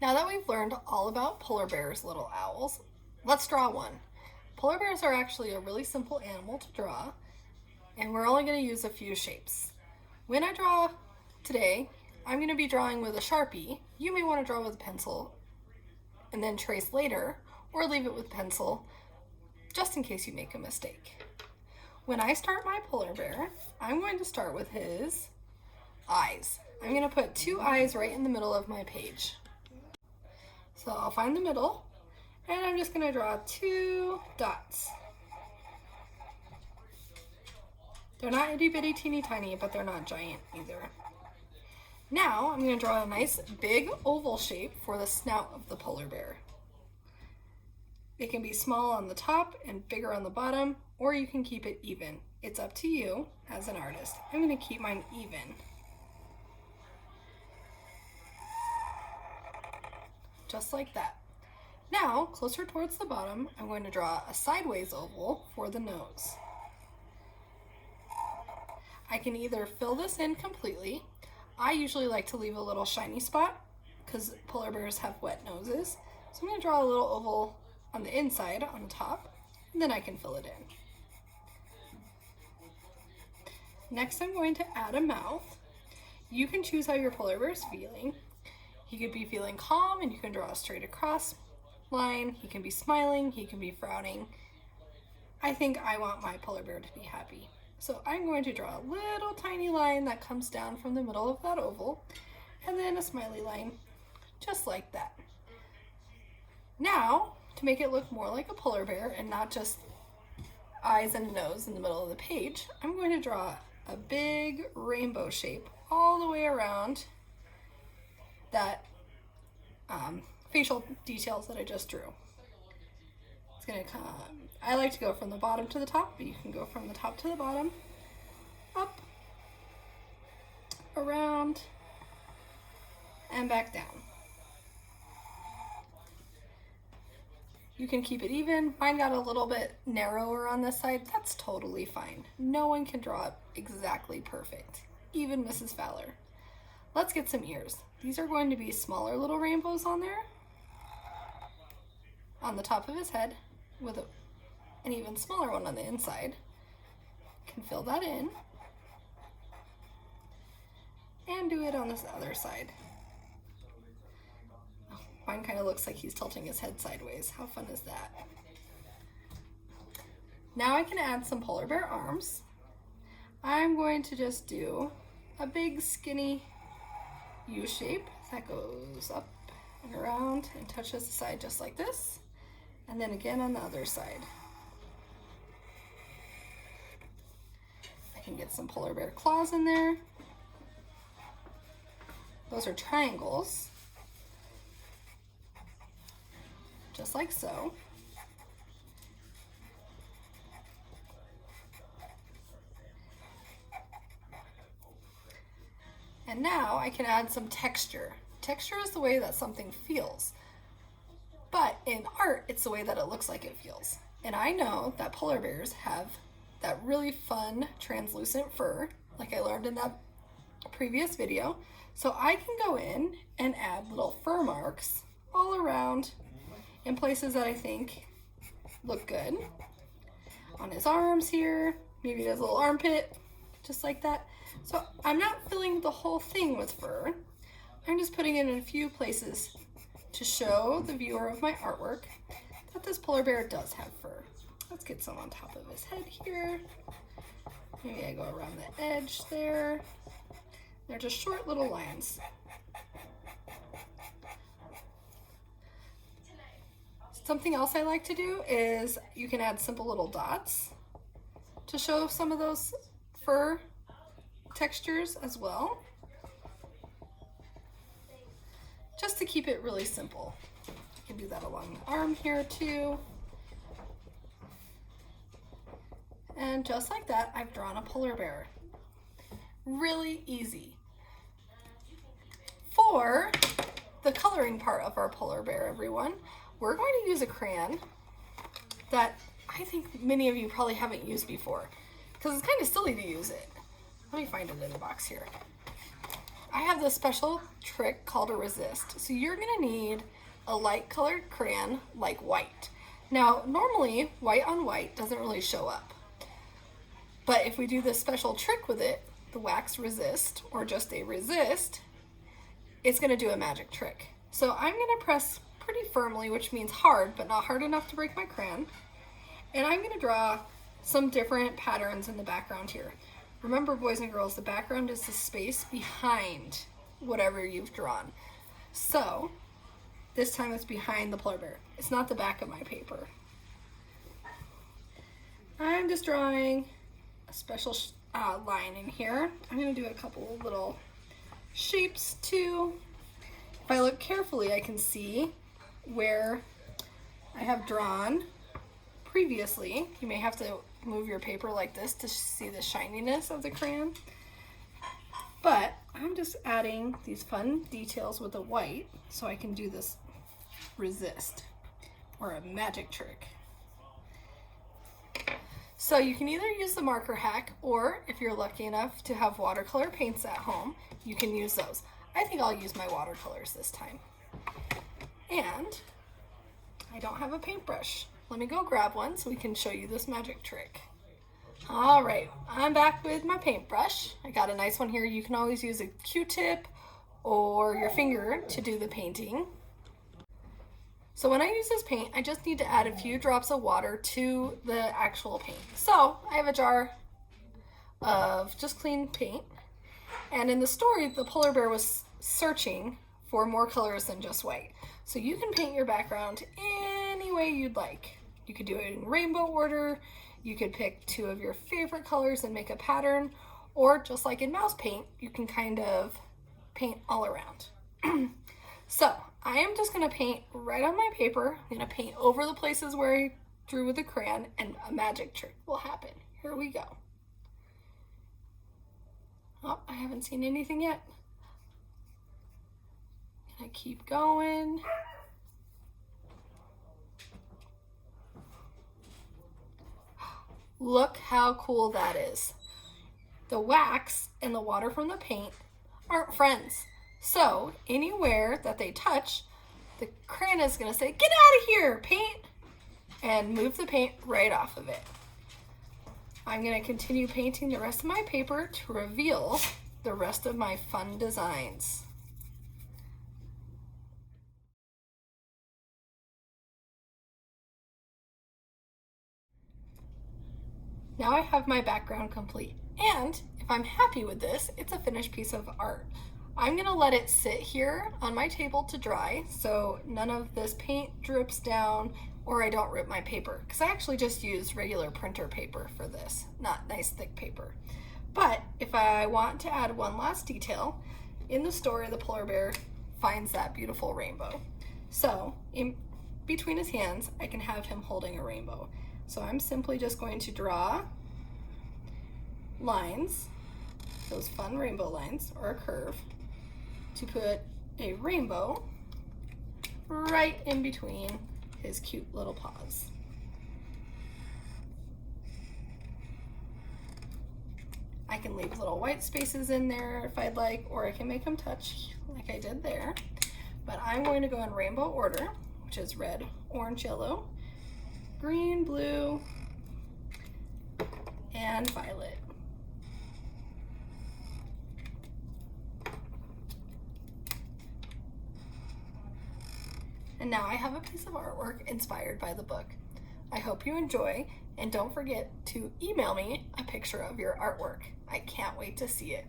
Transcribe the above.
Now that we've learned all about polar bears, little owls, let's draw one. Polar bears are actually a really simple animal to draw, and we're only going to use a few shapes. When I draw today, I'm going to be drawing with a Sharpie. You may want to draw with a pencil and then trace later, or leave it with pencil just in case you make a mistake. When I start my polar bear, I'm going to start with his eyes. I'm going to put 2 eyes right in the middle of my page. So I'll find the middle, and I'm just going to draw 2 dots. They're not itty bitty teeny tiny, but they're not giant either. Now I'm going to draw a nice big oval shape for the snout of the polar bear. It can be small on the top and bigger on the bottom, or you can keep it even. It's up to you as an artist. I'm going to keep mine even. Just like that. Now, closer towards the bottom, I'm going to draw a sideways oval for the nose. I can either fill this in completely. I usually like to leave a little shiny spot because polar bears have wet noses. So I'm going to draw a little oval on the inside, on the top, and then I can fill it in. Next, I'm going to add a mouth. You can choose how your polar bear is feeling. He could be feeling calm, and you can draw a straight across line. He can be smiling, he can be frowning. I think I want my polar bear to be happy. So I'm going to draw a little tiny line that comes down from the middle of that oval, and then a smiley line, just like that. Now, to make it look more like a polar bear and not just eyes and nose in the middle of the page, I'm going to draw a big rainbow shape all the way around that facial details that I just drew. It's gonna come, I like to go from the bottom to the top, but you can go from the top to the bottom, up, around, and back down. You can keep it even. Mine got a little bit narrower on this side. That's totally fine. No one can draw it exactly perfect, even Mrs. Fowler. Let's get some ears. These are going to be smaller little rainbows on there, on the top of his head, with an even smaller one on the inside. Can fill that in, and do it on this other side. Oh, mine kind of looks like he's tilting his head sideways. How fun is that? Now I can add some polar bear arms. I'm going to just do a big skinny U shape that goes up and around and touches the side just like this, and then again on the other side. I can get some polar bear claws in there. Those are triangles, just like so. And now I can add some texture. Texture is the way that something feels. But in art, it's the way that it looks like it feels. And I know that polar bears have that really fun translucent fur, like I learned in that previous video. So I can go in and add little fur marks all around in places that I think look good. On his arms here, maybe his little armpit, just like that. So I'm not filling the whole thing with fur. I'm just putting it in a few places to show the viewer of my artwork that this polar bear does have fur. Let's get some on top of his head here. Maybe I go around the edge there. They're just short little lines. Something else I like to do is you can add simple little dots to show some of those fur textures as well, just to keep it really simple. You can do that along the arm here too. And just like that, I've drawn a polar bear. Really easy. For the coloring part of our polar bear, everyone, we're going to use a crayon that I think many of you probably haven't used before, because it's kind of silly to use it. Let me find it in the box here. I have this special trick called a resist. So you're gonna need a light colored crayon like white. Now, normally white on white doesn't really show up. But if we do this special trick with it, the wax resist, or just a resist, it's gonna do a magic trick. So I'm gonna press pretty firmly, which means hard, but not hard enough to break my crayon. And I'm gonna draw some different patterns in the background here. Remember, boys and girls, the background is the space behind whatever you've drawn. So this time it's behind the polar bear. It's not the back of my paper. I'm just drawing a special line in here. I'm gonna do a couple of little shapes too. If I look carefully, I can see where I have drawn previously. You may have to move your paper like this to see the shininess of the crayon. But I'm just adding these fun details with the white so I can do this resist, or a magic trick. So you can either use the marker hack, or if you're lucky enough to have watercolor paints at home, you can use those. I think I'll use my watercolors this time. And I don't have a paintbrush. Let me go grab one so we can show you this magic trick. All right, I'm back with my paintbrush. I got a nice one here. You can always use a Q-tip or your finger to do the painting. So when I use this paint, I just need to add a few drops of water to the actual paint. So I have a jar of just clean paint. And in the story, the polar bear was searching for more colors than just white. So you can paint your background any way you'd like. You could do it in rainbow order. You could pick two of your favorite colors and make a pattern. Or just like in mouse paint, you can kind of paint all around. So I am just gonna paint right on my paper. I'm gonna paint over the places where I drew with the crayon, and a magic trick will happen. Here we go. Oh, I haven't seen anything yet. And I keep going. Look how cool that is. The wax and the water from the paint aren't friends. So anywhere that they touch, the crayon is gonna say, "Get out of here, paint," and move the paint right off of it. I'm gonna continue painting the rest of my paper to reveal the rest of my fun designs. Now I have my background complete, and if I'm happy with this, it's a finished piece of art. I'm gonna let it sit here on my table to dry so none of this paint drips down or I don't rip my paper, because I actually just used regular printer paper for this, not nice thick paper. But if I want to add one last detail, in the story the polar bear finds that beautiful rainbow. So in between his hands, I can have him holding a rainbow. So I'm simply just going to draw lines, those fun rainbow lines, or a curve, to put a rainbow right in between his cute little paws. I can leave little white spaces in there if I'd like, or I can make them touch like I did there. But I'm going to go in rainbow order, which is red, orange, yellow, green, blue, and violet. And now I have a piece of artwork inspired by the book. I hope you enjoy, and don't forget to email me a picture of your artwork. I can't wait to see it.